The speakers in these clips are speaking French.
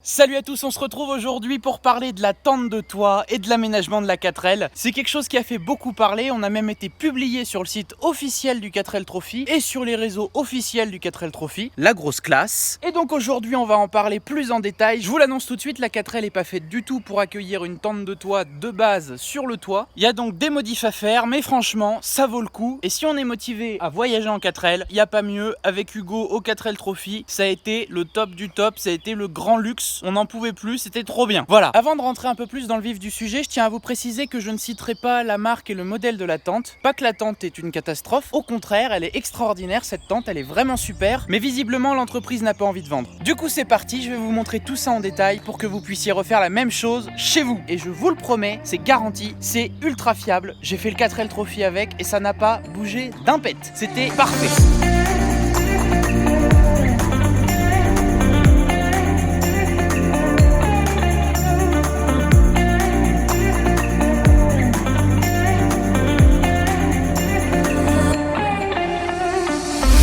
Salut à tous, on se retrouve aujourd'hui pour parler de la tente de toit et de l'aménagement de la 4L. C'est quelque chose qui a fait beaucoup parler, on a même été publié sur le site officiel du 4L Trophy et sur les réseaux officiels du 4L Trophy, la grosse classe. Et donc aujourd'hui on va en parler plus en détail. Je vous l'annonce tout de suite, la 4L est pas faite du tout pour accueillir une tente de toit de base sur le toit. Il y a donc des modifs à faire, mais franchement ça vaut le coup. Et si on est motivé à voyager en 4L, il n'y a pas mieux. Avec Hugo au 4L Trophy, ça a été le top du top, ça a été le grand luxe. On n'en pouvait plus, c'était trop bien. Voilà, avant de rentrer un peu plus dans le vif du sujet, je tiens à vous préciser que je ne citerai pas la marque et le modèle de la tente. Pas que la tente est une catastrophe, au contraire, elle est extraordinaire cette tente, elle est vraiment super, mais visiblement l'entreprise n'a pas envie de vendre. Du coup c'est parti, je vais vous montrer tout ça en détail pour que vous puissiez refaire la même chose chez vous. Et je vous le promets, c'est garanti, c'est ultra fiable. J'ai fait le 4L Trophy avec et ça n'a pas bougé d'un pet. C'était parfait.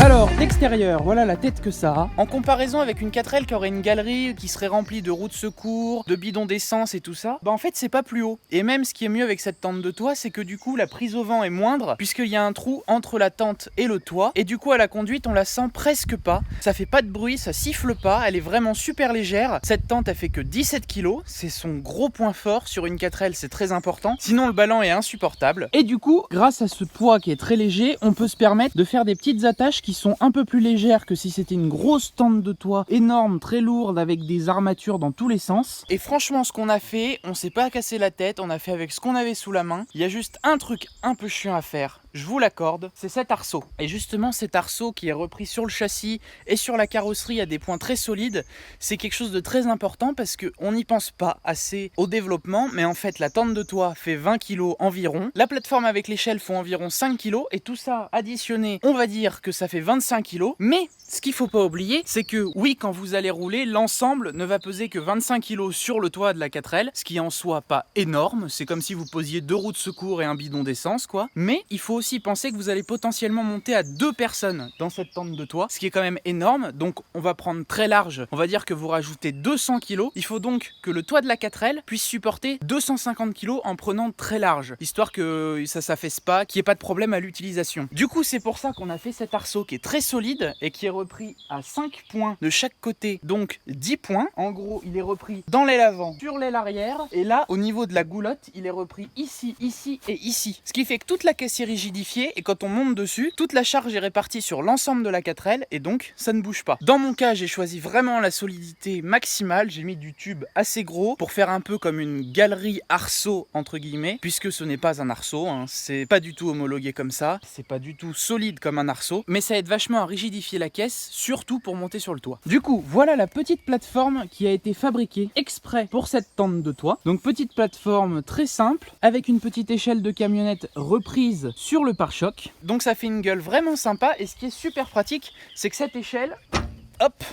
Alors, l'extérieur, voilà la tête que ça a. En comparaison avec une 4L qui aurait une galerie qui serait remplie de roues de secours, de bidons d'essence et tout ça, bah en fait c'est pas plus haut. Et même ce qui est mieux avec cette tente de toit, c'est que du coup la prise au vent est moindre, puisqu'il y a un trou entre la tente et le toit. Et du coup à la conduite on la sent presque pas. Ça fait pas de bruit, ça siffle pas, elle est vraiment super légère. Cette tente elle fait que 17 kg, c'est son gros point fort sur une 4L, c'est très important. Sinon le ballon est insupportable. Et du coup, grâce à ce poids qui est très léger, on peut se permettre de faire des petites attaches qui sont un peu plus légères que si c'était une grosse tente de toit énorme, très lourde, avec des armatures dans tous les sens. Et franchement ce qu'on a fait, on s'est pas cassé la tête, on a fait avec ce qu'on avait sous la main. Il y a juste un truc un peu chiant à faire, je vous l'accorde, c'est cet arceau. Et justement cet arceau qui est repris sur le châssis et sur la carrosserie à des points très solides, c'est quelque chose de très important parce qu'on n'y pense pas assez au développement, mais en fait la tente de toit fait 20 kg environ, la plateforme avec l'échelle font environ 5 kg, et tout ça additionné, on va dire que ça fait 25 kg, mais ce qu'il faut pas oublier, c'est que oui, quand vous allez rouler, l'ensemble ne va peser que 25 kg sur le toit de la 4L, ce qui est en soi pas énorme, c'est comme si vous posiez 2 roues de secours et un bidon d'essence quoi, mais il faut aussi penser que vous allez potentiellement monter à 2 personnes dans cette tente de toit, ce qui est quand même énorme, donc on va prendre très large, on va dire que vous rajoutez 200 kg, il faut donc que le toit de la 4L puisse supporter 250 kg en prenant très large, histoire que ça s'affaisse pas, qu'il n'y ait pas de problème à l'utilisation. Du coup c'est pour ça qu'on a fait cet arceau qui est très solide et qui est repris à 5 points de chaque côté, donc 10 points. En gros il est repris dans l'aile avant, sur l'aile arrière, et là au niveau de la goulotte il est repris ici, ici et ici, ce qui fait que toute la caisse est rigidifiée et quand on monte dessus, toute la charge est répartie sur l'ensemble de la 4L et donc ça ne bouge pas. Dans mon cas j'ai choisi vraiment la solidité maximale, j'ai mis du tube assez gros pour faire un peu comme une galerie arceau entre guillemets, puisque ce n'est pas un arceau, hein. C'est pas du tout homologué comme ça, c'est pas du tout solide comme un arceau, mais ça aide vachement à rigidifier la caisse, surtout pour monter sur le toit. Du coup, voilà la petite plateforme qui a été fabriquée exprès pour cette tente de toit. Donc petite plateforme très simple, avec une petite échelle de camionnette reprise sur le pare-choc. Donc ça fait une gueule vraiment sympa, et ce qui est super pratique, c'est que cette échelle, hop,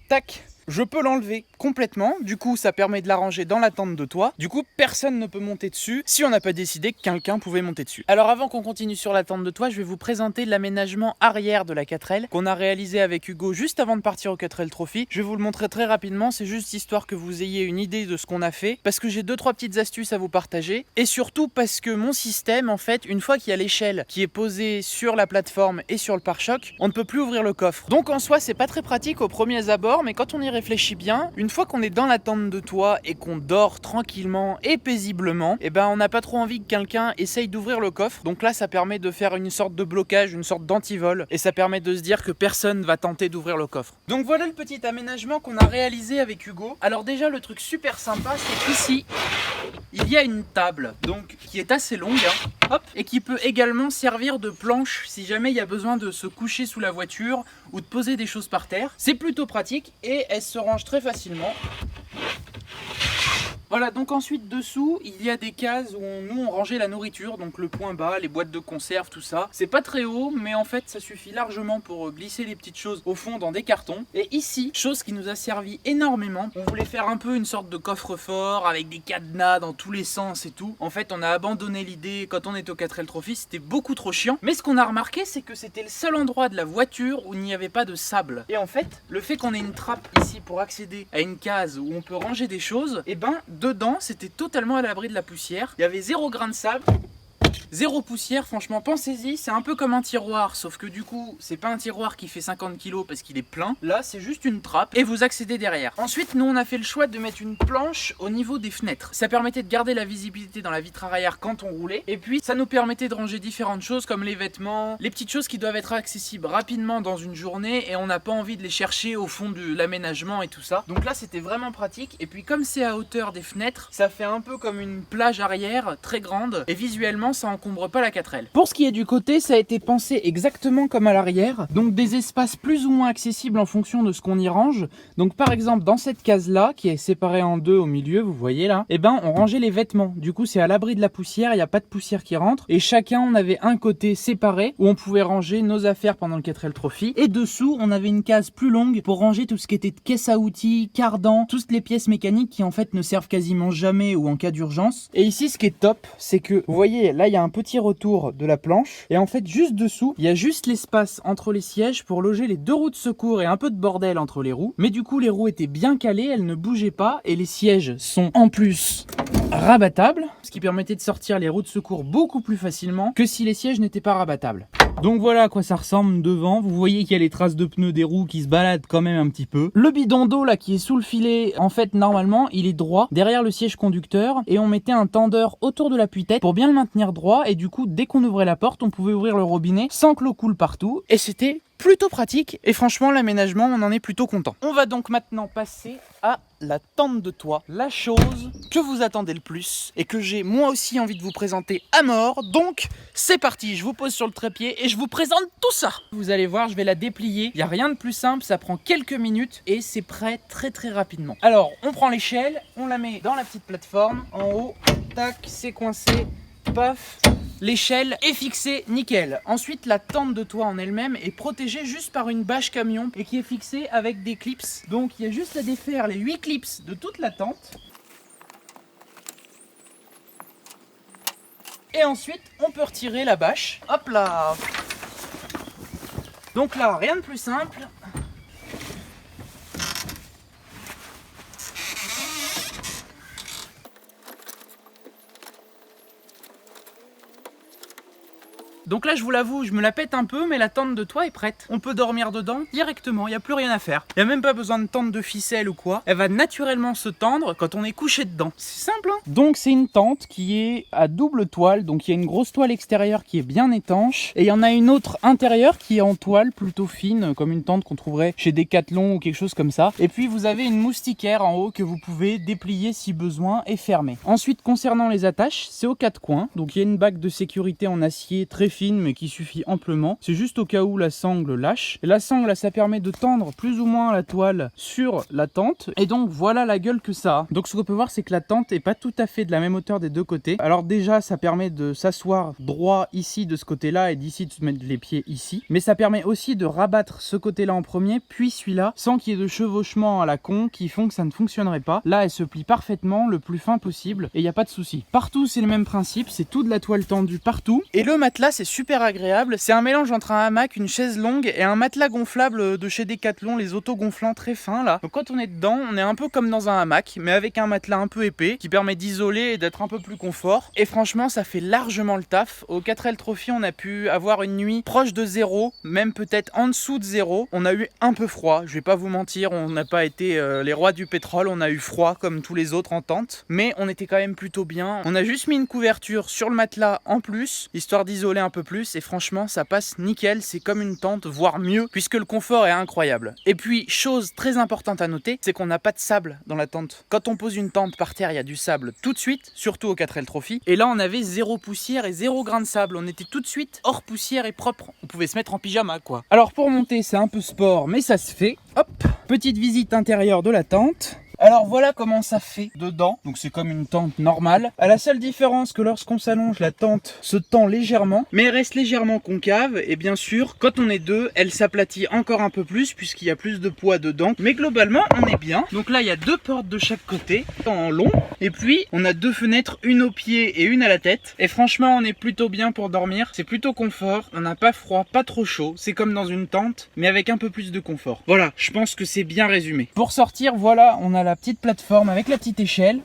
tac, je peux l'enlever complètement, du coup ça permet de la ranger dans la tente de toit, du coup personne ne peut monter dessus si on n'a pas décidé que quelqu'un pouvait monter dessus. Alors avant qu'on continue sur la tente de toit, je vais vous présenter l'aménagement arrière de la 4L qu'on a réalisé avec Hugo juste avant de partir au 4L Trophy. Je vais vous le montrer très rapidement, c'est juste histoire que vous ayez une idée de ce qu'on a fait, parce que j'ai 2-3 petites astuces à vous partager, et surtout parce que mon système, en fait, une fois qu'il y a l'échelle qui est posée sur la plateforme et sur le pare-choc, on ne peut plus ouvrir le coffre. Donc en soi c'est pas très pratique aux premiers abords, mais quand on y réfléchit bien, une fois qu'on est dans la tente de toit et qu'on dort tranquillement et paisiblement, et ben on n'a pas trop envie que quelqu'un essaye d'ouvrir le coffre. Donc là ça permet de faire une sorte de blocage, une sorte d'antivol, et ça permet de se dire que personne va tenter d'ouvrir le coffre. Donc voilà le petit aménagement qu'on a réalisé avec Hugo. Alors déjà le truc super sympa, c'est qu'ici il y a une table donc qui est assez longue, hein, hop, et qui peut également servir de planche si jamais il y a besoin de se coucher sous la voiture ou de poser des choses par terre. C'est plutôt pratique et elle se range très facilement. Voilà, donc ensuite dessous, il y a des cases où nous on rangeait la nourriture, donc le point bas, les boîtes de conserve, tout ça. C'est pas très haut, mais en fait ça suffit largement pour glisser les petites choses au fond dans des cartons. Et ici, chose qui nous a servi énormément, on voulait faire un peu une sorte de coffre-fort avec des cadenas dans tous les sens et tout. En fait, on a abandonné l'idée quand on est au 4L Trophy, c'était beaucoup trop chiant. Mais ce qu'on a remarqué, c'est que c'était le seul endroit de la voiture où il n'y avait pas de sable. Et en fait, le fait qu'on ait une trappe ici pour accéder à une case où on peut ranger des choses, et ben dedans, c'était totalement à l'abri de la poussière. Il y avait 0 grain de sable. 0 poussière, franchement pensez-y, c'est un peu comme un tiroir, sauf que du coup c'est pas un tiroir qui fait 50 kg parce qu'il est plein, là c'est juste une trappe et vous accédez derrière. Ensuite nous on a fait le choix de mettre une planche au niveau des fenêtres, ça permettait de garder la visibilité dans la vitre arrière quand on roulait, et puis ça nous permettait de ranger différentes choses comme les vêtements, les petites choses qui doivent être accessibles rapidement dans une journée et on n'a pas envie de les chercher au fond de l'aménagement et tout ça. Donc là c'était vraiment pratique, et puis comme c'est à hauteur des fenêtres, ça fait un peu comme une plage arrière très grande et visuellement ça encombre pas la 4L. Pour ce qui est du côté, ça a été pensé exactement comme à l'arrière, donc des espaces plus ou moins accessibles en fonction de ce qu'on y range. Donc par exemple dans cette case là, qui est séparée en deux au milieu, vous voyez là, et ben on rangeait les vêtements. Du coup c'est à l'abri de la poussière, il n'y a pas de poussière qui rentre, et chacun on avait un côté séparé où on pouvait ranger nos affaires pendant le 4L Trophy, et dessous on avait une case plus longue pour ranger tout ce qui était de caisse à outils, cardan, toutes les pièces mécaniques qui en fait ne servent quasiment jamais ou en cas d'urgence. Et ici ce qui est top, c'est que vous voyez là il y a un petit retour de la planche, et en fait juste dessous il y a juste l'espace entre les sièges pour loger les 2 roues de secours et un peu de bordel entre les roues, mais du coup les roues étaient bien calées, elles ne bougeaient pas, et les sièges sont en plus rabattables, ce qui permettait de sortir les roues de secours beaucoup plus facilement que si les sièges n'étaient pas rabattables. Donc voilà à quoi ça ressemble devant. Vous voyez qu'il y a les traces de pneus des roues qui se baladent quand même un petit peu. Le bidon d'eau là qui est sous le filet, en fait normalement il est droit derrière le siège conducteur, et on mettait un tendeur autour de l'appui-tête pour bien le maintenir droit, et du coup dès qu'on ouvrait la porte on pouvait ouvrir le robinet sans que l'eau coule partout, et c'était plutôt pratique, et franchement l'aménagement on en est plutôt content. On va donc maintenant passer à la tente de toit, la chose que vous attendez le plus et que j'ai moi aussi envie de vous présenter à mort. Donc c'est parti, je vous pose sur le trépied et je vous présente tout ça. Vous allez voir, je vais la déplier, il n'y a rien de plus simple, ça prend quelques minutes et c'est prêt très très rapidement. Alors on prend l'échelle, on la met dans la petite plateforme, en haut, tac, c'est coincé, paf. L'échelle est fixée nickel. Ensuite la tente de toit en elle-même est protégée juste par une bâche camion et qui est fixée avec des clips. Donc il y a juste à défaire les 8 clips de toute la tente. Et ensuite on peut retirer la bâche. Hop là. Donc là rien de plus simple. Donc là je vous l'avoue, je me la pète un peu, mais la tente de toit est prête. On peut dormir dedans directement, il n'y a plus rien à faire. Il n'y a même pas besoin de tente de ficelle ou quoi. Elle va naturellement se tendre quand on est couché dedans. C'est simple hein. Donc c'est une tente qui est à double toile, donc il y a une grosse toile extérieure qui est bien étanche, et il y en a une autre intérieure qui est en toile plutôt fine, comme une tente qu'on trouverait chez Decathlon ou quelque chose comme ça. Et puis vous avez une moustiquaire en haut que vous pouvez déplier si besoin et fermer. Ensuite concernant les attaches, c'est aux 4 coins, donc il y a une bague de sécurité en acier très fine mais qui suffit amplement. C'est juste au cas où la sangle lâche. Et la sangle, ça permet de tendre plus ou moins la toile sur la tente. Et donc voilà la gueule que ça a. Donc ce qu'on peut voir, c'est que la tente est pas tout à fait de la même hauteur des deux côtés. Alors déjà, ça permet de s'asseoir droit ici de ce côté-là et d'ici de se mettre les pieds ici. Mais ça permet aussi de rabattre ce côté-là en premier, puis celui-là, sans qu'il y ait de chevauchement à la con qui font que ça ne fonctionnerait pas. Là, elle se plie parfaitement, le plus fin possible, et il n'y a pas de souci. Partout, c'est le même principe, c'est tout de la toile tendue partout. Et le matelas, c'est super agréable. C'est un mélange entre un hamac, une chaise longue et un matelas gonflable de chez Decathlon, les autogonflants très fins là. Donc quand on est dedans, on est un peu comme dans un hamac, mais avec un matelas un peu épais qui permet d'isoler et d'être un peu plus confort. Et franchement, ça fait largement le taf. Au 4L Trophy, on a pu avoir une nuit proche de 0, même peut-être en dessous de 0. On a eu un peu froid, je vais pas vous mentir, on n'a pas été les rois du pétrole, on a eu froid comme tous les autres en tente, mais on était quand même plutôt bien. On a juste mis une couverture sur le matelas en plus, histoire d'isoler un peu plus, et franchement ça passe nickel, c'est comme une tente, voire mieux, puisque le confort est incroyable. Et puis, chose très importante à noter, c'est qu'on n'a pas de sable dans la tente. Quand on pose une tente par terre, il y a du sable tout de suite, surtout au 4L Trophy, et là on avait 0 poussière et 0 grain de sable, on était tout de suite hors poussière et propre, on pouvait se mettre en pyjama quoi. Alors pour monter c'est un peu sport, mais ça se fait. Hop, petite visite intérieure de la tente. Alors voilà comment ça fait dedans. Donc c'est comme une tente normale. À la seule différence que lorsqu'on s'allonge, la tente se tend légèrement, mais elle reste légèrement concave. Et bien sûr, quand on est deux, elle s'aplatit encore un peu plus puisqu'il y a plus de poids dedans. Mais globalement, on est bien. Donc là, il y a 2 portes de chaque côté en long. Et puis, on a 2 fenêtres, une au pied et une à la tête. Et franchement, on est plutôt bien pour dormir. C'est plutôt confort. On n'a pas froid, pas trop chaud. C'est comme dans une tente, mais avec un peu plus de confort. Voilà, je pense que c'est bien résumé. Pour sortir, voilà, on a la petite plateforme avec la petite échelle.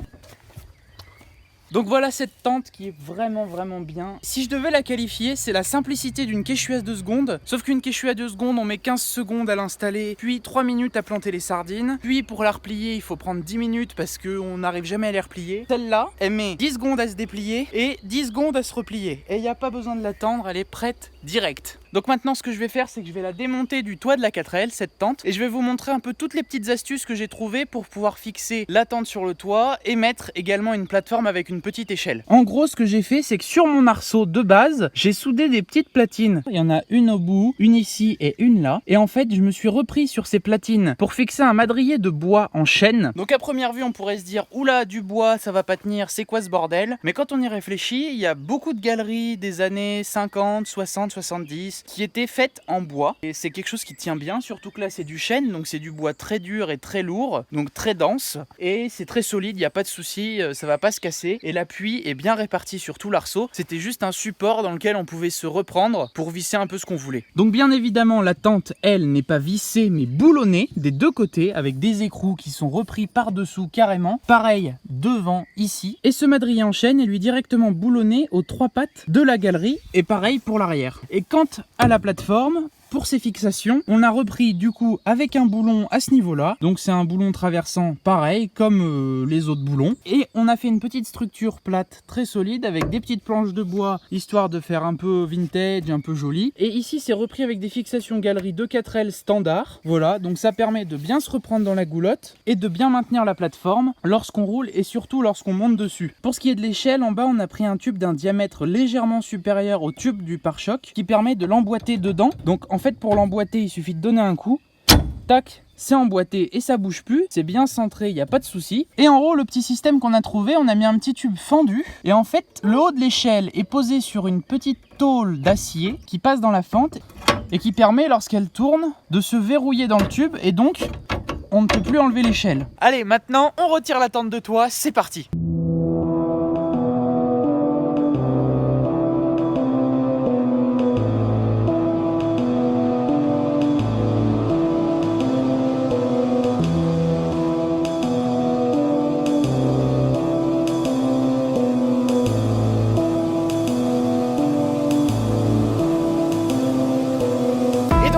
Donc voilà cette tente qui est vraiment bien. Si je devais la qualifier, c'est la simplicité d'une Quechua à 2 secondes. Sauf qu'une Quechua à 2 secondes, on met 15 secondes à l'installer, puis 3 minutes à planter les sardines. Puis pour la replier, il faut prendre 10 minutes parce qu'on n'arrive jamais à les replier. Celle-là, elle met 10 secondes à se déplier et 10 secondes à se replier. Et il n'y a pas besoin de l'attendre, elle est prête direct. Donc maintenant ce que je vais faire, c'est que je vais la démonter du toit de la 4L, cette tente, et je vais vous montrer un peu toutes les petites astuces que j'ai trouvées pour pouvoir fixer la tente sur le toit et mettre également une plateforme avec une petite échelle. En gros, ce que j'ai fait, c'est que sur mon arceau de base, j'ai soudé des petites platines. Il y en a une au bout, une ici et une là. Et en fait, je me suis repris sur ces platines pour fixer un madrier de bois en chêne. Donc à première vue, on pourrait se dire, oula, du bois, ça va pas tenir, c'est quoi ce bordel? Mais quand on y réfléchit, il y a beaucoup de galeries des années 50, 60, 70 qui étaient faites en bois. Et c'est quelque chose qui tient bien, surtout que là, c'est du chêne, donc c'est du bois très dur et très lourd, donc très dense. Et c'est très solide, il n'y a pas de souci, ça va pas se casser. Et l'appui est bien réparti sur tout l'arceau. C'était juste un support dans lequel on pouvait se reprendre pour visser un peu ce qu'on voulait. Donc bien évidemment, la tente, elle, n'est pas vissée, mais boulonnée des 2 côtés, avec des écrous qui sont repris par-dessous carrément. Pareil, devant, ici. Et ce madrier en chêne est lui directement boulonné aux 3 pattes de la galerie. Et pareil pour l'arrière. Et quant à la plateforme, pour ces fixations, on a repris du coup avec un boulon à ce niveau-là. Donc c'est un boulon traversant pareil comme les autres boulons. Et on a fait une petite structure plate très solide avec des petites planches de bois histoire de faire un peu vintage, un peu joli. Et ici c'est repris avec des fixations galerie de 4L standard. Voilà, donc ça permet de bien se reprendre dans la goulotte et de bien maintenir la plateforme lorsqu'on roule et surtout lorsqu'on monte dessus. Pour ce qui est de l'échelle, en bas on a pris un tube d'un diamètre légèrement supérieur au tube du pare-choc qui permet de l'emboîter dedans. Donc en fait pour l'emboîter il suffit de donner un coup, tac, c'est emboîté et ça bouge plus, c'est bien centré, il n'y a pas de souci. Et en haut, le petit système qu'on a trouvé, on a mis un petit tube fendu et en fait le haut de l'échelle est posé sur une petite tôle d'acier qui passe dans la fente et qui permet lorsqu'elle tourne de se verrouiller dans le tube et donc on ne peut plus enlever l'échelle. Allez, maintenant on retire la tente de toit, c'est parti.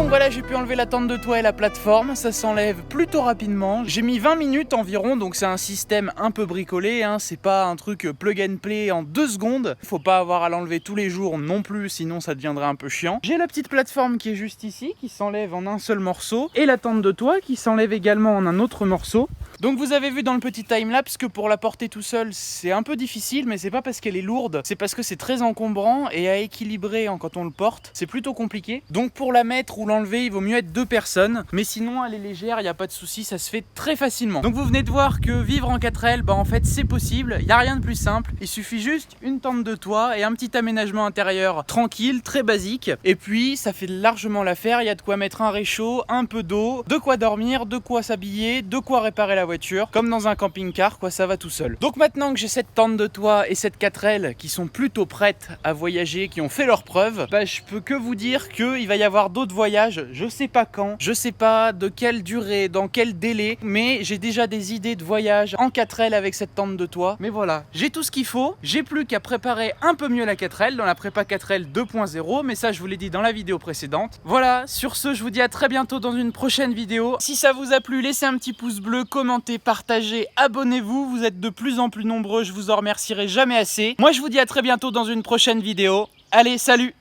Voilà, j'ai pu enlever la tente de toit et la plateforme, ça s'enlève plutôt rapidement. J'ai mis 20 minutes environ, donc c'est un système un peu bricolé, hein. C'est pas un truc plug and play en 2 secondes. Faut pas avoir à l'enlever tous les jours non plus, sinon ça deviendrait un peu chiant. J'ai la petite plateforme qui est juste ici, qui s'enlève en un seul morceau, et la tente de toit qui s'enlève également en un autre morceau. Donc vous avez vu dans le petit timelapse que pour la porter tout seul, c'est un peu difficile, mais c'est pas parce qu'elle est lourde, c'est parce que c'est très encombrant et à équilibrer quand on le porte, c'est plutôt compliqué. Donc pour la mettre ou l'enlever, il vaut mieux être 2 personnes, mais sinon elle est légère, il n'y a pas de souci, ça se fait très facilement. Donc vous venez de voir que vivre en 4L, bah en fait c'est possible, il n'y a rien de plus simple, il suffit juste une tente de toit et un petit aménagement intérieur tranquille, très basique, et puis ça fait largement l'affaire, il y a de quoi mettre un réchaud, un peu d'eau, de quoi dormir, de quoi s'habiller, de quoi réparer la voiture, comme dans un camping-car, quoi, ça va tout seul. Donc maintenant que j'ai cette tente de toit et cette 4L qui sont plutôt prêtes à voyager, qui ont fait leurs preuves, bah je peux que vous dire qu'il va y avoir d'autres voyages, je sais pas quand, je sais pas de quelle durée, dans quel délai, mais j'ai déjà des idées de voyage en 4L avec cette tente de toit. Mais voilà, j'ai tout ce qu'il faut, j'ai plus qu'à préparer un peu mieux la 4L dans la prépa 4L 2.0, mais ça je vous l'ai dit dans la vidéo précédente. Voilà, sur ce je vous dis à très bientôt dans une prochaine vidéo. Si ça vous a plu, laissez un petit pouce bleu, commentez, partagez, abonnez-vous, vous êtes de plus en plus nombreux, je vous en remercierai jamais assez. Moi je vous dis à très bientôt dans une prochaine vidéo. Allez, salut!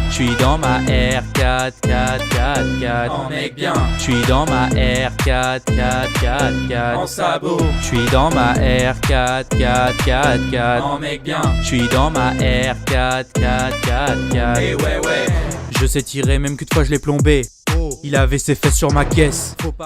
Je suis dans ma R4, 4, 4, 4 en mec bien. Je suis dans ma R4, 4, 4, 4 En sabot. Je suis dans ma R4, 4, 4, 4 En mec bien. Je suis dans ma R4, 4, 4, 4 Et ouais. Je sais tirer même qu'une fois je l'ai plombé. Il avait ses fesses sur ma caisse. Faut pas